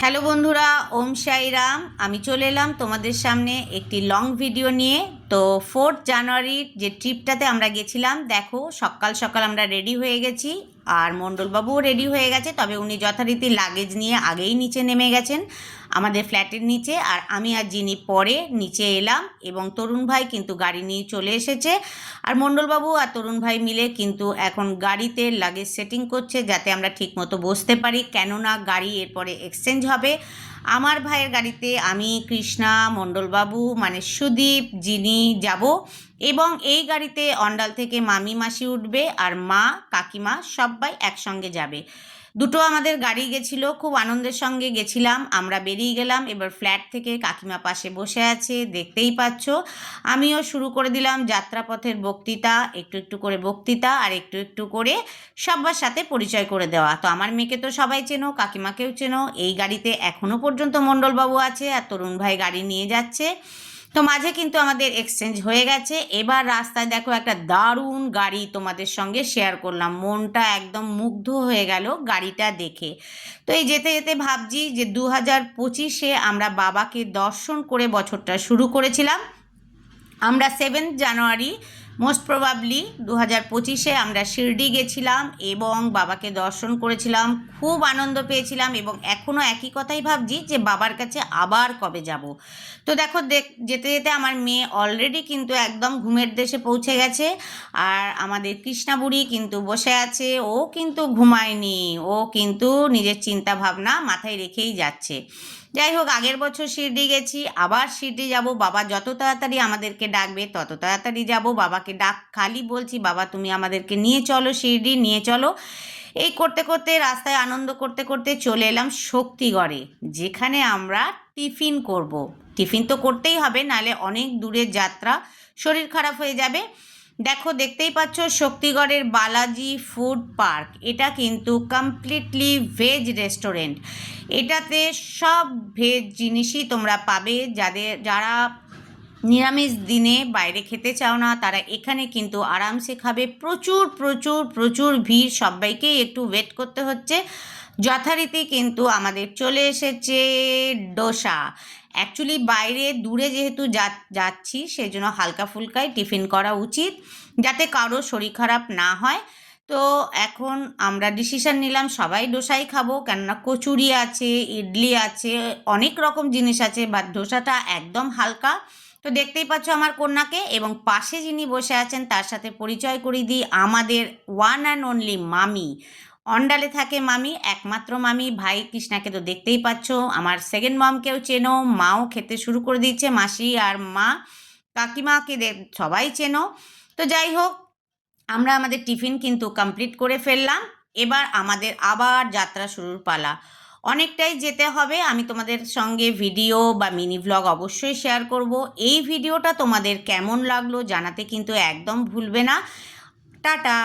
Hello বন্ধুরা, ওম সাই রাম। আমি চলে এলাম তোমাদের সামনে একটি লং ভিডিও নিয়ে। তো 4 জানুয়ারির যে ট্রিপটাতে আমরা গেছিলাম, দেখো সকাল সকাল আমরা রেডি হয়ে গেছি, আর মণ্ডলবাবুও রেডি হয়ে গেছে। তবে উনি যথারীতি লাগেজ নিয়ে আগেই নিচে নেমে গেছেন আমাদের ফ্ল্যাটের নিচে, আর আমি আর জিনি পরে নিচে এলাম, এবং তরুণ ভাই কিন্তু গাড়ি নিয়ে চলে এসেছে। আর মণ্ডলবাবু আর তরুণ ভাই মিলে কিন্তু এখন গাড়িতে লাগেজ সেটিং করছে, যাতে আমরা ঠিকমতো বসতে পারি, কেননা গাড়ি এরপরে এক্সচেঞ্জ হবে। আমার ভাইয়ের গাড়িতে আমি, কৃষ্ণা, মণ্ডলবাবু মানে সুদীপ, জিনি যাব, এবং এই গাড়িতে অন্ডাল থেকে মামি মাসি উঠবে, আর মা কাকিমা সবাই একসঙ্গে যাবে। দুটো আমাদের গাড়ি গেছিলো, খুব আনন্দের সঙ্গে গেছিলাম। আমরা বেরিয়ে গেলাম, এবার ফ্ল্যাট থেকে কাকিমা পাশে বসে আছে, দেখতেই পাচ্ছ। আমিও শুরু করে দিলাম যাত্রাপথের বক্তৃতা, একটু একটু করে বক্তৃতা, আর একটু একটু করে সবার সাথে পরিচয় করে দেওয়া। তো আমার মেয়েকে তো সবাই চেনো, কাকিমাকেও চেনো। এই গাড়িতে এখনও পর্যন্ত মণ্ডলবাবু আছে, আর তরুণ ভাই গাড়ি নিয়ে যাচ্ছে। তো মাঝে কিন্তু আমাদের এক্সচেঞ্জ হয়ে গেছে। এবার রাস্তায় দেখো একটা দারুণ গাড়ি তোমাদের সঙ্গে শেয়ার করলাম, মনটা একদম মুগ্ধ হয়ে গেল গাড়িটা দেখে। তো এই যেতে যেতে ভাবছি যে 2025-এ আমরা বাবাকে দর্শন করে বছরটা শুরু করেছিলাম। আমরা 7 জানুয়ারি মোস্ট প্রবাবলি 2025-এ আমরা শিরডি গেছিলাম এবং বাবাকে দর্শন করেছিলাম, খুব আনন্দ পেয়েছিলাম, এবং এখনও একই কথাই ভাবছি যে বাবার কাছে আবার কবে যাব। তো দেখো যেতে যেতে আমার মেয়ে অলরেডি কিন্তু একদম ঘুমের দেশে পৌঁছে গেছে, আর আমাদের কৃষ্ণা বুড়ি কিন্তু বসে আছে, ও কিন্তু ঘুমায়নি, ও কিন্তু নিজের চিন্তা ভাবনা মাথায় রেখেই যাচ্ছে। যাই হোক, আগের বছর শিরডি গেছি, আবার শিরডি যাব। বাবা যত তাড়াতাড়ি আমাদেরকে ডাকবে তত তাড়াতাড়ি যাব। বাবাকে খালি বলছি, বাবা তুমি আমাদেরকে নিয়ে চলো, শিরডি নিয়ে চলো। এই করতে করতে রাস্তায় আনন্দ করতে করতে চলে এলাম শক্তিগড়ে, যেখানে আমরা টিফিন করব। টিফিন তো করতেই হবে, নাহলে অনেক দূরের যাত্রা, শরীর খারাপ হয়ে যাবে। দেখো, দেখতেই পাচ্ছ শক্তিগড়ের বালাজি ফুড পার্ক। এটা কিন্তু কমপ্লিটলি ভেজ রেস্টুরেন্ট। এটাতে সব ভেজ জিনিসই তোমরা পাবে। যারা নিরামিষ দিনে বাইরে খেতে চাও না, তারা এখানে কিন্তু আরামসে খাবে। প্রচুর প্রচুর প্রচুর ভিড়, সবাইকেই একটু ওয়েট করতে হচ্ছে। যথারীতি কিন্তু আমাদের চলে এসেছে ডোসা। অ্যাকচুয়ালি বাইরে দূরে যেহেতু যাচ্ছি, সেই জন্য হালকা ফুলকাই টিফিন করা উচিত, যাতে কারো শরীর খারাপ না হয়। তো এখন আমরা ডিসিশন নিলাম সবাই ডোসাই খাবো, কেননা কচুরি আছে, ইডলি আছে, অনেক রকম জিনিস আছে, বা ডোসাটা একদম হালকা। তো দেখতেই পাচ্ছ আমার কন্যাকে, এবং পাশে যিনি বসে আছেন তার সাথে পরিচয় করিয়ে দিই, আমাদের ওয়ান অ্যান্ড অনলি মামি। অন্ডালে থাকে মামি, একমাত্র মামি। ভাই কৃষ্ণাকে তো দেখতেই পাচ্ছ, আমার সেকেন্ড মমকেও চেনো, মাও খেতে শুরু করে দিচ্ছে, মাসি আর মা কাকিমাকে সবাই চেনো। তো যাই হোক, আমরা আমাদের টিফিন কিন্তু কমপ্লিট করে ফেললাম। এবার আমাদের আবার যাত্রা শুরুর পালা। অনেকটাই যেতে হবে, আমি তোমাদের সঙ্গে ভিডিও বা মিনি ভ্লগ অবশ্যই শেয়ার করব। এই ভিডিওটা তোমাদের কেমন লাগলো জানাতে কিন্তু একদম ভুলবে না। টাটা।